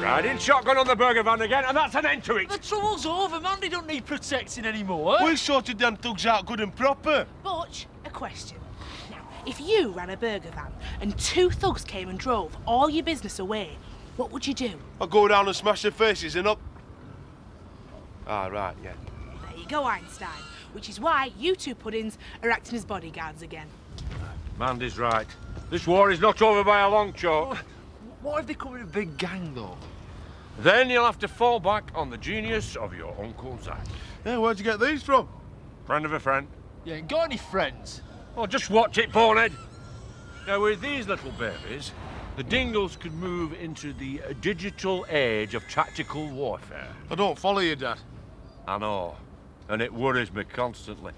Riding shotgun on the burger van again, and that's an end to it. The trouble's over, man. They don't need protecting anymore. We sorted them thugs out good and proper. Butch, a question. Now, if you ran a burger van and 2 thugs came and drove all your business away, what would you do? I'll go down and smash their faces and up. Ah, right, yeah. There you go, Einstein. Which is why you 2 puddings are acting as bodyguards again. Mandy's right. This war is not over by a long chalk. What if they come in a big gang, though? Then you'll have to fall back on the genius of your Uncle Zach. Yeah, where'd you get these from? Friend of a friend. You ain't got any friends? Oh, just watch it, bonehead. Now, with these little babies, the Dingles could move into the digital age of tactical warfare. I don't follow you, Dad. I know, and it worries me constantly.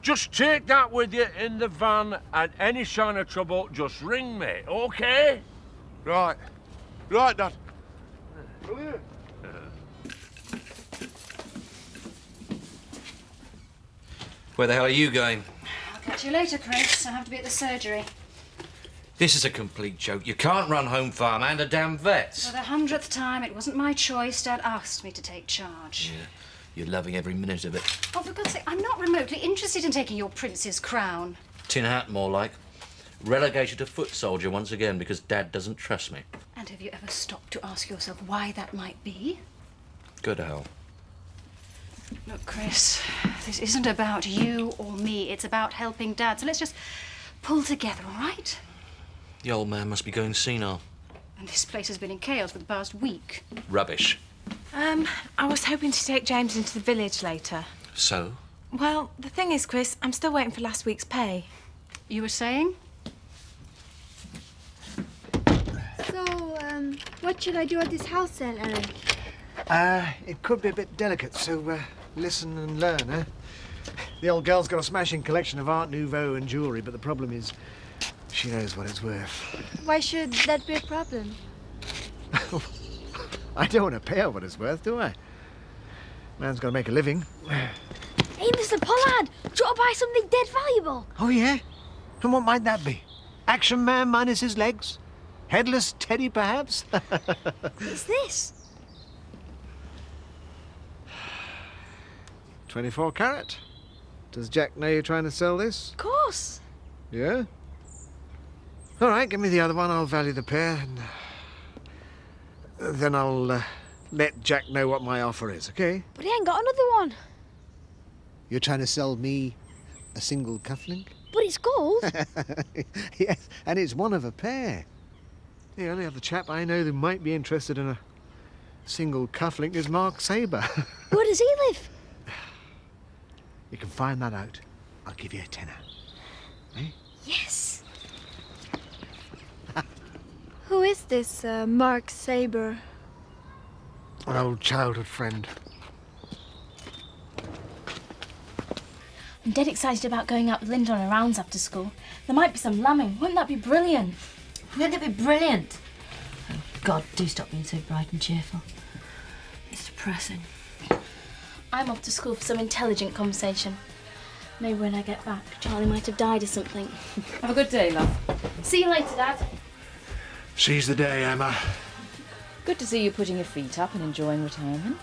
Just take that with you in the van, and any sign of trouble, just ring me, okay? Right. Right, Dad. Brilliant. Where the hell are you going? I'll catch you later, Chris. I have to be at the surgery. This is a complete joke. You can't run home farm and a damn vet. For the 100th time, it wasn't my choice. Dad asked me to take charge. Yeah, you're loving every minute of it. Oh, for God's sake, I'm not remotely interested in taking your prince's crown. Tin hat, more like. Relegated to foot soldier once again because Dad doesn't trust me. And have you ever stopped to ask yourself why that might be? Good hell. Look, Chris, this isn't about you or me. It's about helping Dad. So let's just pull together, all right? The old man must be going senile. And this place has been in chaos for the past week. Rubbish. I was hoping to take James into the village later. So? Well, the thing is, Chris, I'm still waiting for last week's pay. You were saying? So, what should I do at this house then, Ellen? It could be a bit delicate, so listen and learn, eh? The old girl's got a smashing collection of Art Nouveau and jewellery, but the problem is she knows what it's worth. Why should that be a problem? I don't want to pay her what it's worth, do I? Man's got to make a living. Hey, Mr. Pollard, do you want to buy something dead valuable? Oh, yeah? And what might that be? Action Man minus his legs? Headless Teddy, perhaps? What's this? 24 carat. Does Jack know you're trying to sell this? Of course. Yeah? All right, give me the other one. I'll value the pair, and then I'll let Jack know what my offer is, okay? But he ain't got another one. You're trying to sell me a single cufflink? But it's gold. Yes, and it's one of a pair. The only other chap I know that might be interested in a single cufflink is Mark Sabre. Where does he live? You can find that out. I'll give you a tenner. Eh? Yes. Who is this Mark Sabre? An old childhood friend. I'm dead excited about going out with Linda on her rounds after school. There might be some lambing. Wouldn't that be brilliant? Wouldn't it be brilliant? Oh, God, do stop being so bright and cheerful. It's depressing. I'm off to school for some intelligent conversation. Maybe when I get back, Charlie might have died or something. Have a good day, love. See you later, Dad. Seize the day, Emma. Good to see you putting your feet up and enjoying retirement.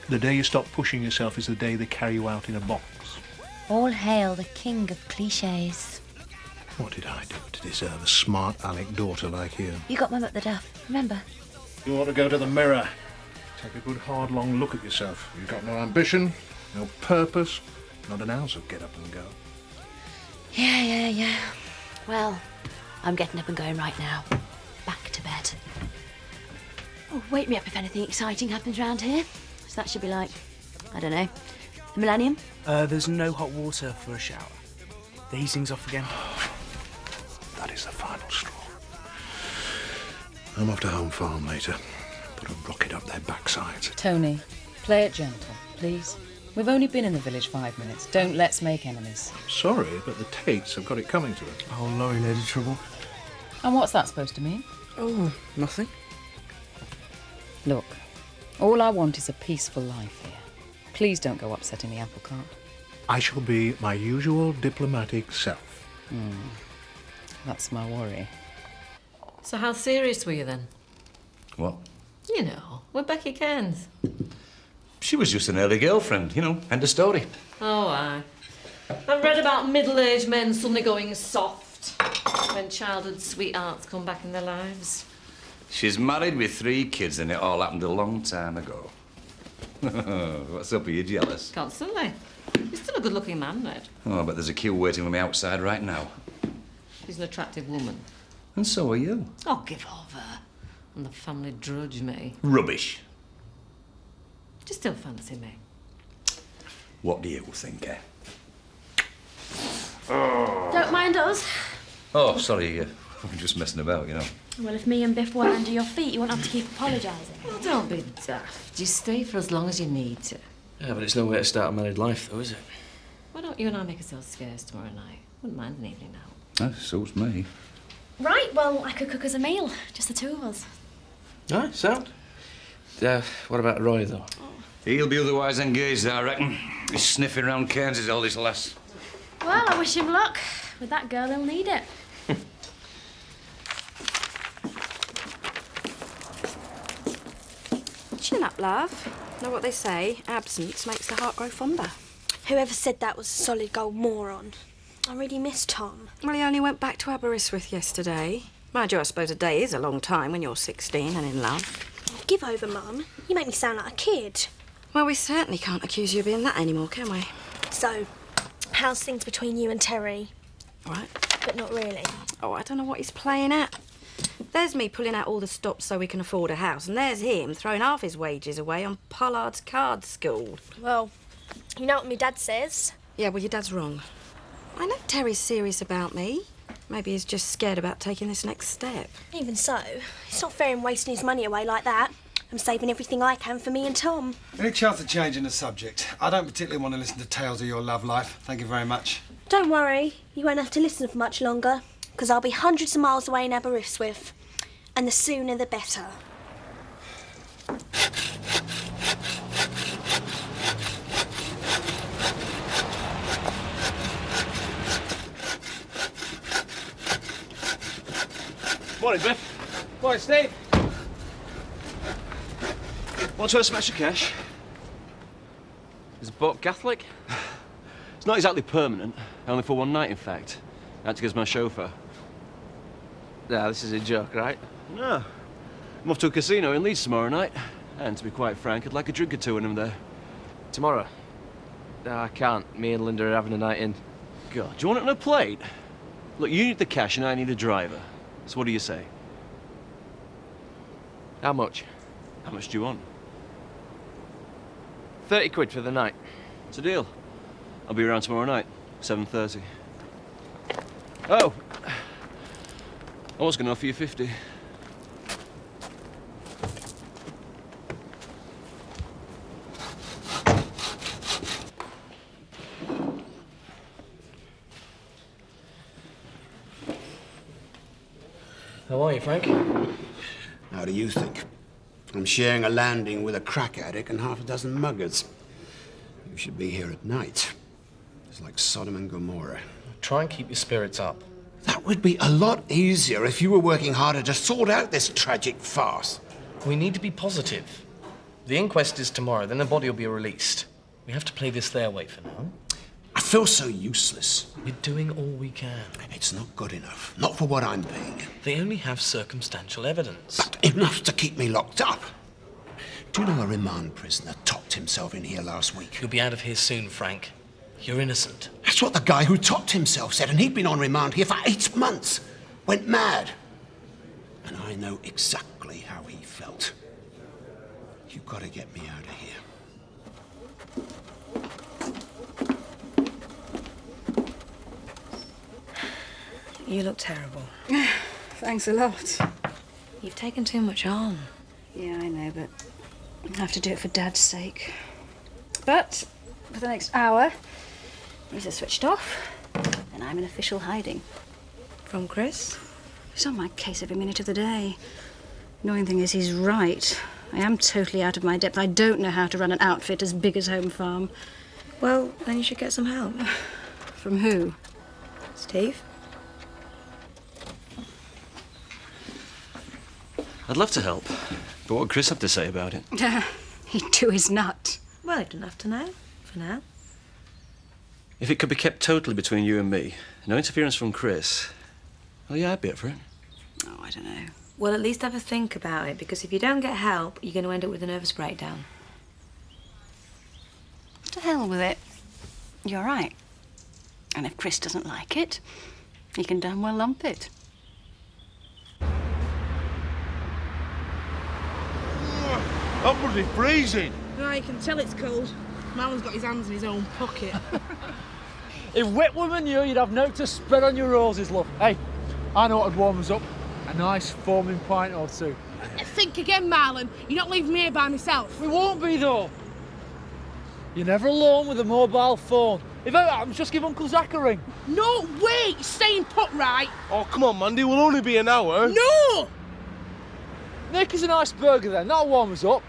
The day you stop pushing yourself is the day they carry you out in a box. All hail the king of cliches. What did I do to deserve a smart aleck daughter like you? You got Mum at the duff, remember? You ought to go to the mirror. Take a good hard long look at yourself. You've got no ambition, no purpose, not an ounce of get up and go. Yeah. Well, I'm getting up and going right now. Back to bed. Oh, wake me up if anything exciting happens round here. So that should be like, I don't know, the millennium? There's no hot water for a shower. The heating's off again. That is the final straw. I'm off to home farm later. Put a rocket up their backsides. Tony, play it gentle, please. We've only been in the village 5 minutes. Don't let's make enemies. Sorry, but the Tates have got it coming to them. Oh, lorry load of trouble. And what's that supposed to mean? Oh, nothing. Look, all I want is a peaceful life here. Please don't go upsetting the apple cart. I shall be my usual diplomatic self. That's my worry. So how serious were you then? What? You know, with Becky Cairns. She was just an early girlfriend, you know, end of story. Oh, aye. I've read about middle-aged men suddenly going soft when childhood sweethearts come back in their lives. She's married with 3 kids and it all happened a long time ago. What's up, are you jealous? Constantly. He's still a good-looking man, Ned. Oh, but there's a queue waiting for me outside right now. She's an attractive woman. And so are you. Oh, give over. And the family drudge me. Rubbish. Do you still fancy me? What do you think, eh? Don't mind us. Oh, sorry, I'm just messing about, you know. Well, if me and Biff weren't under your feet, you won't have to keep apologising. Well, don't be daft. Just stay for as long as you need to. Yeah, but it's no way to start a married life, though, is it? Why don't you and I make ourselves scarce tomorrow night? Wouldn't mind an evening out. That suits me. Right, well, I could cook us a meal. Just the 2 of us. Aye, sound. What about Roy, though? He'll be otherwise engaged, I reckon. He's sniffing around Cairns' oldest lass. Well, I wish him luck. With that girl, he'll need it. Chin up, love. Know what they say? Absence makes the heart grow fonder. Whoever said that was a solid gold moron. I really miss Tom. Well, he only went back to Aberystwyth yesterday. Mind you, I suppose a day is a long time when you're 16 and in love. Give over, Mum. You make me sound like a kid. Well, we certainly can't accuse you of being that anymore, can we? So, how's things between you and Terry? All right. But not really. Oh, I don't know what he's playing at. There's me pulling out all the stops so we can afford a house, and there's him throwing half his wages away on Pollard's card school. Well, you know what my dad says? Yeah, well, your dad's wrong. I know Terry's serious about me. Maybe he's just scared about taking this next step. Even so, it's not fair him wasting his money away like that. I'm saving everything I can for me and Tom. Any chance of changing the subject? I don't particularly want to listen to tales of your love life. Thank you very much. Don't worry, you won't have to listen for much longer, because I'll be hundreds of miles away in Aberystwyth. And the sooner the better. Morning, Biff. Morning, Steve. Want to smash of cash? Is the boat Catholic? It's not exactly permanent. Only for one night, in fact. I had to get my chauffeur. Nah, this is a joke, right? No. I'm off to a casino in Leeds tomorrow night. And to be quite frank, I'd like a drink or two when I'm there. Tomorrow? No, I can't. Me and Linda are having a night in. God, do you want it on a plate? Look, you need the cash and I need a driver. So what do you say? How much? How much do you want? 30 quid for the night. It's a deal. I'll be around tomorrow night, 7:30. Oh! I was going to offer you 50. How are you, Frank? How do you think? I'm sharing a landing with a crack addict and half a dozen muggers. You should be here at night. It's like Sodom and Gomorrah. Try and keep your spirits up. That would be a lot easier if you were working harder to sort out this tragic farce. We need to be positive. The inquest is tomorrow, then the body will be released. We have to play this their way for now. I feel so useless. We're doing all we can. It's not good enough. Not for what I'm being. They only have circumstantial evidence. Enough to keep me locked up. Do you know a remand prisoner topped himself in here last week? You'll be out of here soon, Frank. You're innocent. That's what the guy who topped himself said, and he'd been on remand here for 8 months. Went mad. And I know exactly how he felt. You've got to get me out of here. You look terrible. Thanks a lot. You've taken too much on. Yeah, I know, but I have to do it for Dad's sake. But for the next hour, these are switched off, and I'm in official hiding. From Chris? He's on my case every minute of the day. Annoying thing is, he's right. I am totally out of my depth. I don't know how to run an outfit as big as Home Farm. Well, then you should get some help. From who? Steve? I'd love to help, but what would Chris have to say about it? He'd do his nut. Well, he doesn't have to know, for now. If it could be kept totally between you and me, no interference from Chris, well, yeah, I'd be up for it. Oh, I don't know. Well, at least have a think about it, because if you don't get help, you're going to end up with a nervous breakdown. To hell with it. You're right. And if Chris doesn't like it, he can damn well lump it. I'm bloody freezing. No, you can tell it's cold. Marlon's got his hands in his own pocket. If wet women knew, you'd have no to spread on your roses, love. Hey, I know what would warm us up. A nice foaming pint or two. Think again, Marlon. You're not leaving me here by myself. We won't be, though. You're never alone with a mobile phone. If ever happens, just give Uncle Zach a ring. No, wait! You're staying put, right? Oh, come on, Mandy. We'll only be an hour. No! Make us a nice burger, then. That'll warm us up.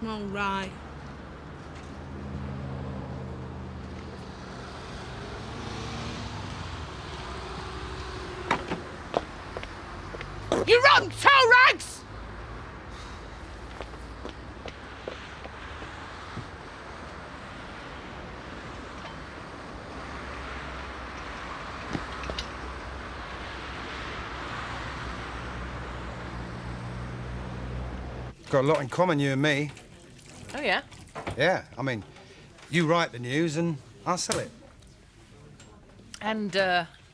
All right. You're on, toe rags! Got a lot in common, you and me. Oh, yeah? Yeah, I mean, you write the news and I'll sell it. And,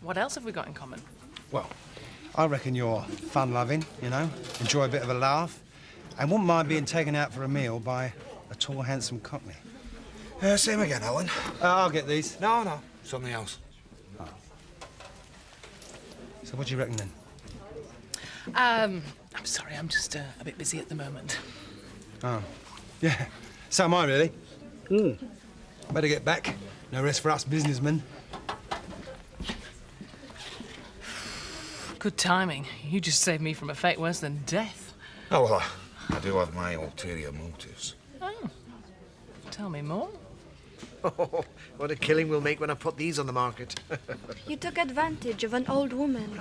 what else have we got in common? Well, I reckon you're fun-loving, you know, enjoy a bit of a laugh, and wouldn't mind being taken out for a meal by a tall, handsome cockney. Same again, Owen. I'll get these. No, something else. Oh. So what do you reckon, then? I'm sorry, I'm just a bit busy at the moment. Oh, yeah. So am I, really. Better get back. No rest for us businessmen. Good timing. You just saved me from a fate worse than death. Oh, well, I do have my ulterior motives. Oh. Tell me more. Oh, what a killing we'll make when I put these on the market. You took advantage of an old woman.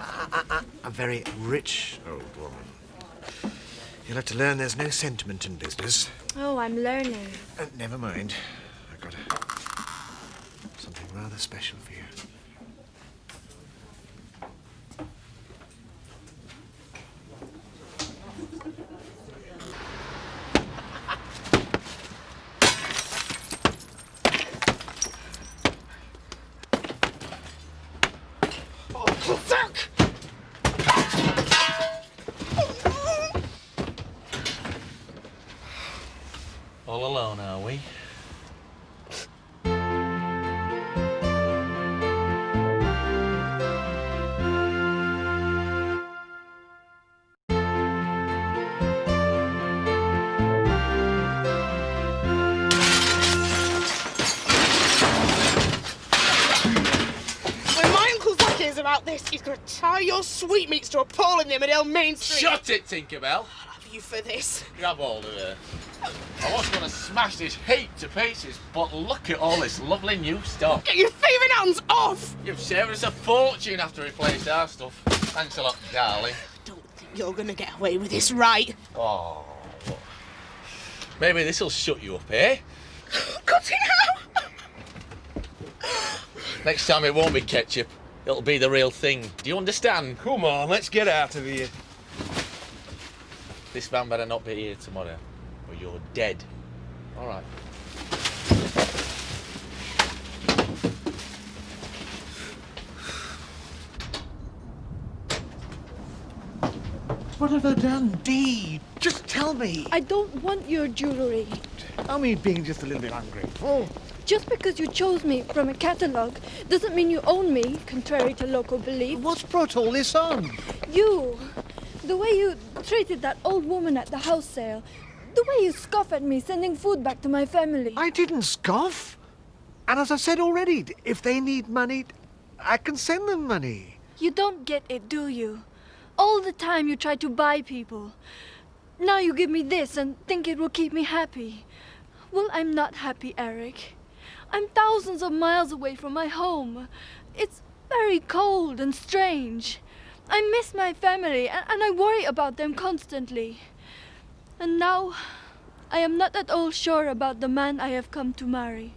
A very rich old woman. You'll have to learn there's no sentiment in business. Oh, I'm learning. Never mind. I've got something rather special for you. All alone, are we? When my Uncle Zach hears about this, he's going to tie your sweetmeats to a pole in the Emmerdale Main Street. Shut it, Tinkerbell. I'll have you for this. Grab hold of her. I was going to smash this heap to pieces, but look at all this lovely new stuff. Get your thieving hands off! You've saved us a fortune after replaced our stuff. Thanks a lot, darling. Don't think you're going to get away with this, right? Oh. Maybe this'll shut you up, eh? Cut it out! Next time it won't be ketchup. It'll be the real thing. Do you understand? Come on, let's get out of here. This van better not be here tomorrow, or you're dead. All right. What have I done, Dee? Just tell me. I don't want your jewellery. I'm being just a little bit ungrateful. Just because you chose me from a catalogue doesn't mean you own me, contrary to local belief. What's brought all this on? You. The way you treated that old woman at the house sale. The way you scoff at me sending food back to my family. I didn't scoff. And as I said already, if they need money, I can send them money. You don't get it, do you? All the time you try to buy people. Now you give me this and think it will keep me happy. Well, I'm not happy, Eric. I'm thousands of miles away from my home. It's very cold and strange. I miss my family and I worry about them constantly. And now, I am not at all sure about the man I have come to marry.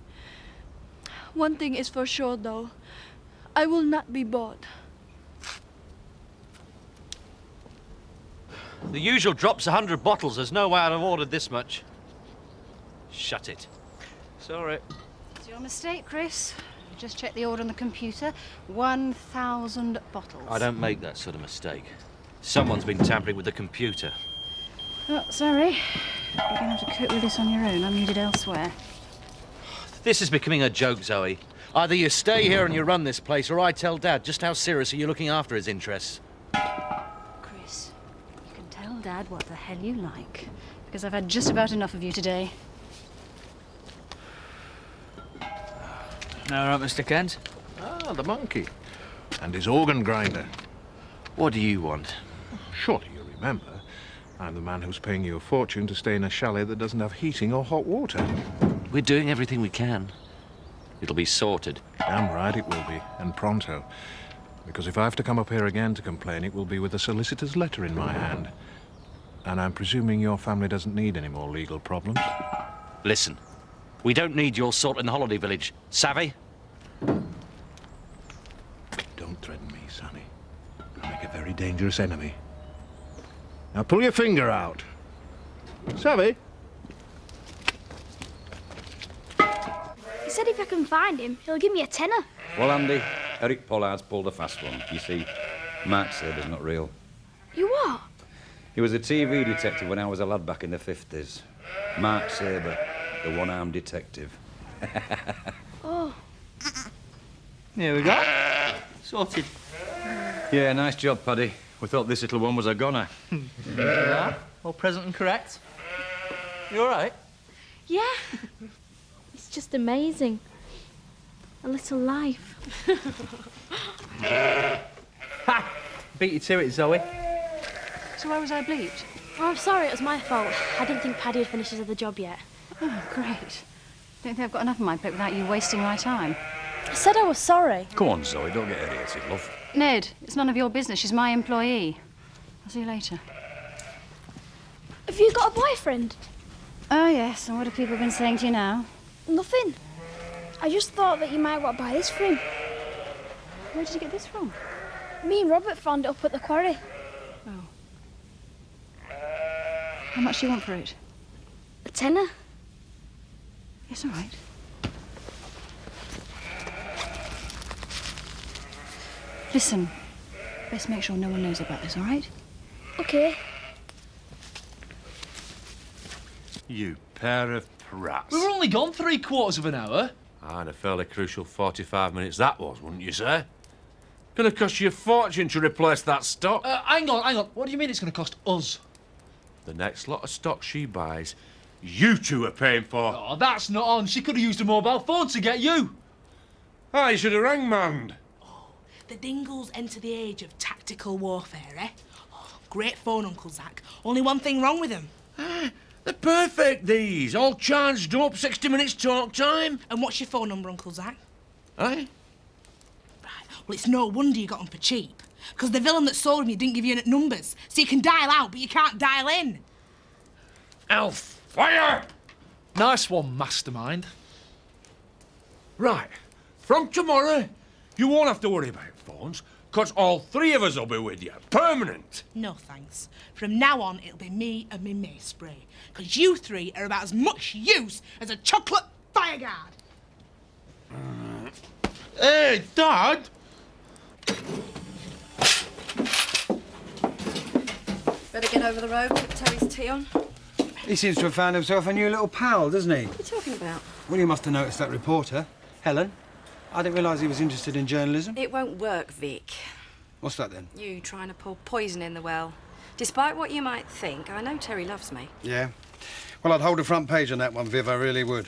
One thing is for sure, though. I will not be bought. The usual drop's 100 bottles. There's no way I'd have ordered this much. Shut it. Sorry. It's your mistake, Chris. Just check the order on the computer. 1,000 bottles. I don't make that sort of mistake. Someone's been tampering with the computer. Oh, sorry. You're going to have to cope with this on your own. I'm needed elsewhere. This is becoming a joke, Zoe. Either you stay here and you run this place, or I tell Dad just how seriously you're looking after his interests. Chris, you can tell Dad what the hell you like, because I've had just about enough of you today. All right, Mr. Kent. Ah, the monkey. And his organ grinder. What do you want? Surely you remember. I'm the man who's paying you a fortune to stay in a chalet that doesn't have heating or hot water. We're doing everything we can. It'll be sorted. Damn right it will be, and pronto. Because if I have to come up here again to complain, it will be with a solicitor's letter in my hand. And I'm presuming your family doesn't need any more legal problems. Listen, we don't need your sort in the holiday village. Savvy? Don't threaten me, Sonny. I'll make a very dangerous enemy. Now pull your finger out. Savvy? He said if I can find him, he'll give me a tenner. Well, Andy, Eric Pollard's pulled a fast one. You see, Mark Saber's not real. You what? He was a TV detective when I was a lad back in the 50s. Mark Saber, the one-armed detective. Oh. Here we go. Sorted. Yeah, nice job, Paddy. We thought this little one was a goner. Yeah, all present and correct. You all right? Yeah. It's just amazing. A little life. Ha! Beat you to it, Zoe. So why was I bleeped? Oh, I'm sorry, it was my fault. I didn't think Paddy had finished his other job yet. Oh, great. Don't think I've got enough on my plate without you wasting my time. I said I was sorry. Come on, Zoe, don't get irritated, love. Ned, it's none of your business. She's my employee. I'll see you later. Have you got a boyfriend? Oh, yes. And what have people been saying to you now? Nothing. I just thought that you might want to buy this for him. Where did you get this from? Me and Robert found it up at the quarry. Oh. How much do you want for it? A tenner. Yes, all right. Listen, best make sure no one knows about this, all right? Okay. You pair of brats. We were only gone 3/4 of an hour. And a fairly crucial 45 minutes that was, wouldn't you say? Gonna cost you a fortune to replace that stock. Hang on. What do you mean it's going to cost us? The next lot of stock she buys, you two are paying for. Oh, that's not on. She could have used a mobile phone to get you. Ah, you should have rang, man. The Dingles enter the age of tactical warfare, eh? Oh, great phone, Uncle Zach. Only one thing wrong with them. They're perfect, these. All charged up, 60 minutes talk time. And what's your phone number, Uncle Zach? Aye? Well, it's no wonder you got them for cheap. Because the villain that sold them you didn't give you numbers. So you can dial out, but you can't dial in. Elf, fire! Nice one, mastermind. Right. From tomorrow, you won't have to worry about phones, because all three of us will be with you. Permanent. No, thanks. From now on, it'll be me and me mace spray. Because you three are about as much use as a chocolate fireguard. Hey, Dad! Better get over the road, put Terry's tea on. He seems to have found himself a new little pal, doesn't he? What are you talking about? Well, you must have noticed that reporter, Helen. I didn't realise he was interested in journalism. It won't work, Vic. What's that then? You trying to pour poison in the well. Despite what you might think, I know Terry loves me. Yeah. Well, I'd hold a front page on that one, Viv, I really would.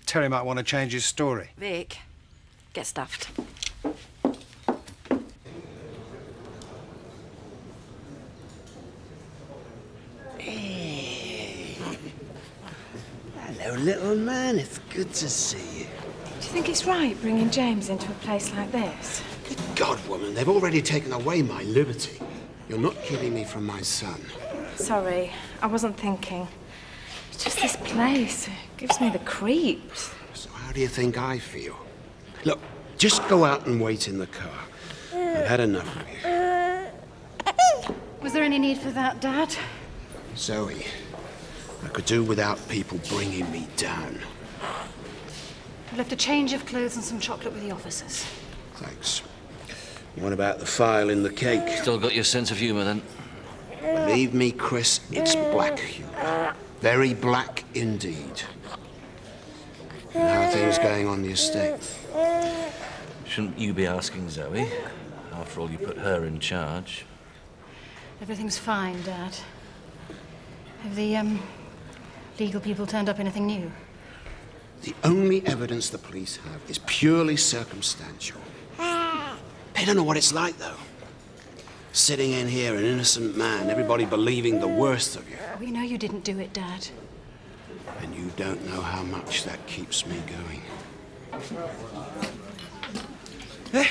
Terry might want to change his story. Vic, get stuffed. Hello, little man. It's good to see you. Do you think it's right bringing James into a place like this? God, woman, they've already taken away my liberty. You're not keeping me from my son. Sorry, I wasn't thinking. It's just this place. It gives me the creeps. So how do you think I feel? Look, just go out and wait in the car. I've had enough of you. Was there any need for that, Dad? Zoe, I could do without people bringing me down. I left a change of clothes and some chocolate with the officers. Thanks. What about the file in the cake? Still got your sense of humour, then? Believe me, Chris, it's black humour. Very black indeed. And how are things going on the estate? Shouldn't you be asking Zoe? After all, you put her in charge. Everything's fine, Dad. Have the, legal people turned up anything new? The only evidence the police have is purely circumstantial. They don't know what it's like, though. Sitting in here, an innocent man, everybody believing the worst of you. We know you didn't do it, Dad. And you don't know how much that keeps me going. Yeah,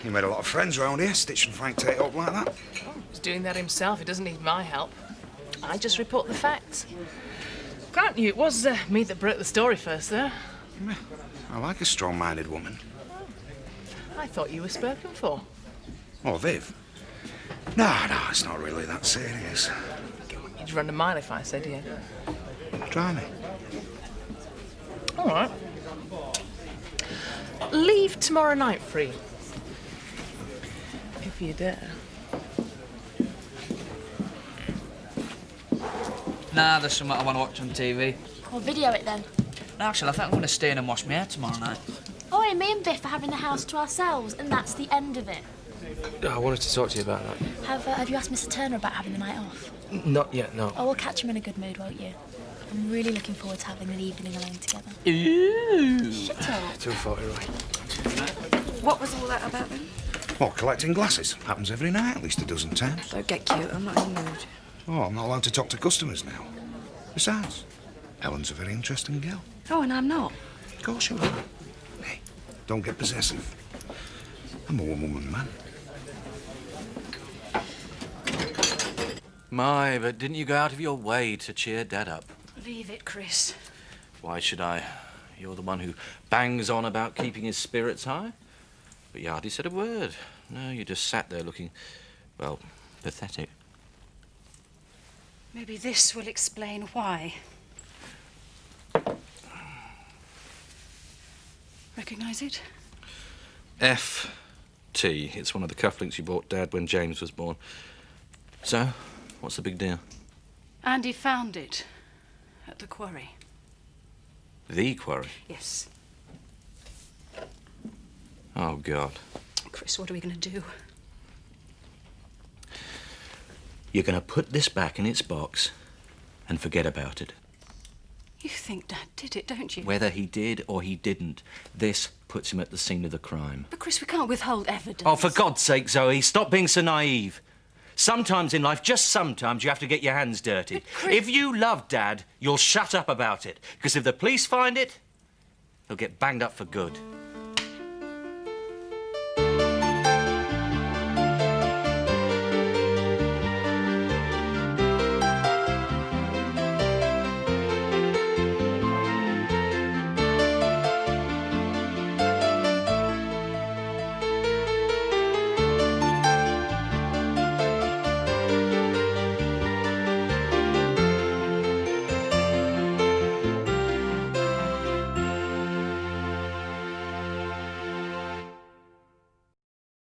you made a lot of friends around here, stitching Frank Tate up like that. Oh, he's doing that himself. He doesn't need my help. I just report the facts. Grant you, it was me that broke the story first, though. I like a strong-minded woman. I thought you were spoken for. Oh, Viv? No, it's not really that serious. You'd run a mile if I said yeah. Try me. All right. Leave tomorrow night free. If you dare. Nah, there's something I want to watch on TV. We'll video it then. No, actually, I think I'm going to stay in and wash my hair tomorrow night. Oh, and me and Biff are having the house to ourselves, and that's the end of it. I wanted to talk to you about that. Have you asked Mr. Turner about having the night off? Not yet, no. Oh, we'll catch him in a good mood, won't you? I'm really looking forward to having an evening alone together. Ooh. Shut up. 2:40, right. What was all that about then? Well, collecting glasses. Happens every night, at least a dozen times. Don't get cute, I'm not in the mood. Oh, I'm not allowed to talk to customers now. Besides, Helen's a very interesting girl. Oh, and I'm not. Of course you are. Hey, don't get possessive. I'm a one-woman man. My, but didn't you go out of your way to cheer Dad up? Leave it, Chris. Why should I? You're the one who bangs on about keeping his spirits high. But you hardly said a word. No, you just sat there looking, well, pathetic. Maybe this will explain why. Recognise it? F.T. It's one of the cufflinks you bought Dad when James was born. So, what's the big deal? Andy found it at the quarry. The quarry? Yes. Oh, God. Chris, what are we going to do? You're going to put this back in its box and forget about it. You think Dad did it, don't you? Whether he did or he didn't, this puts him at the scene of the crime. But, Chris, we can't withhold evidence. Oh, for God's sake, Zoe, stop being so naive. Sometimes in life, just sometimes, you have to get your hands dirty. If you love Dad, you'll shut up about it. Because if the police find it, he'll get banged up for good.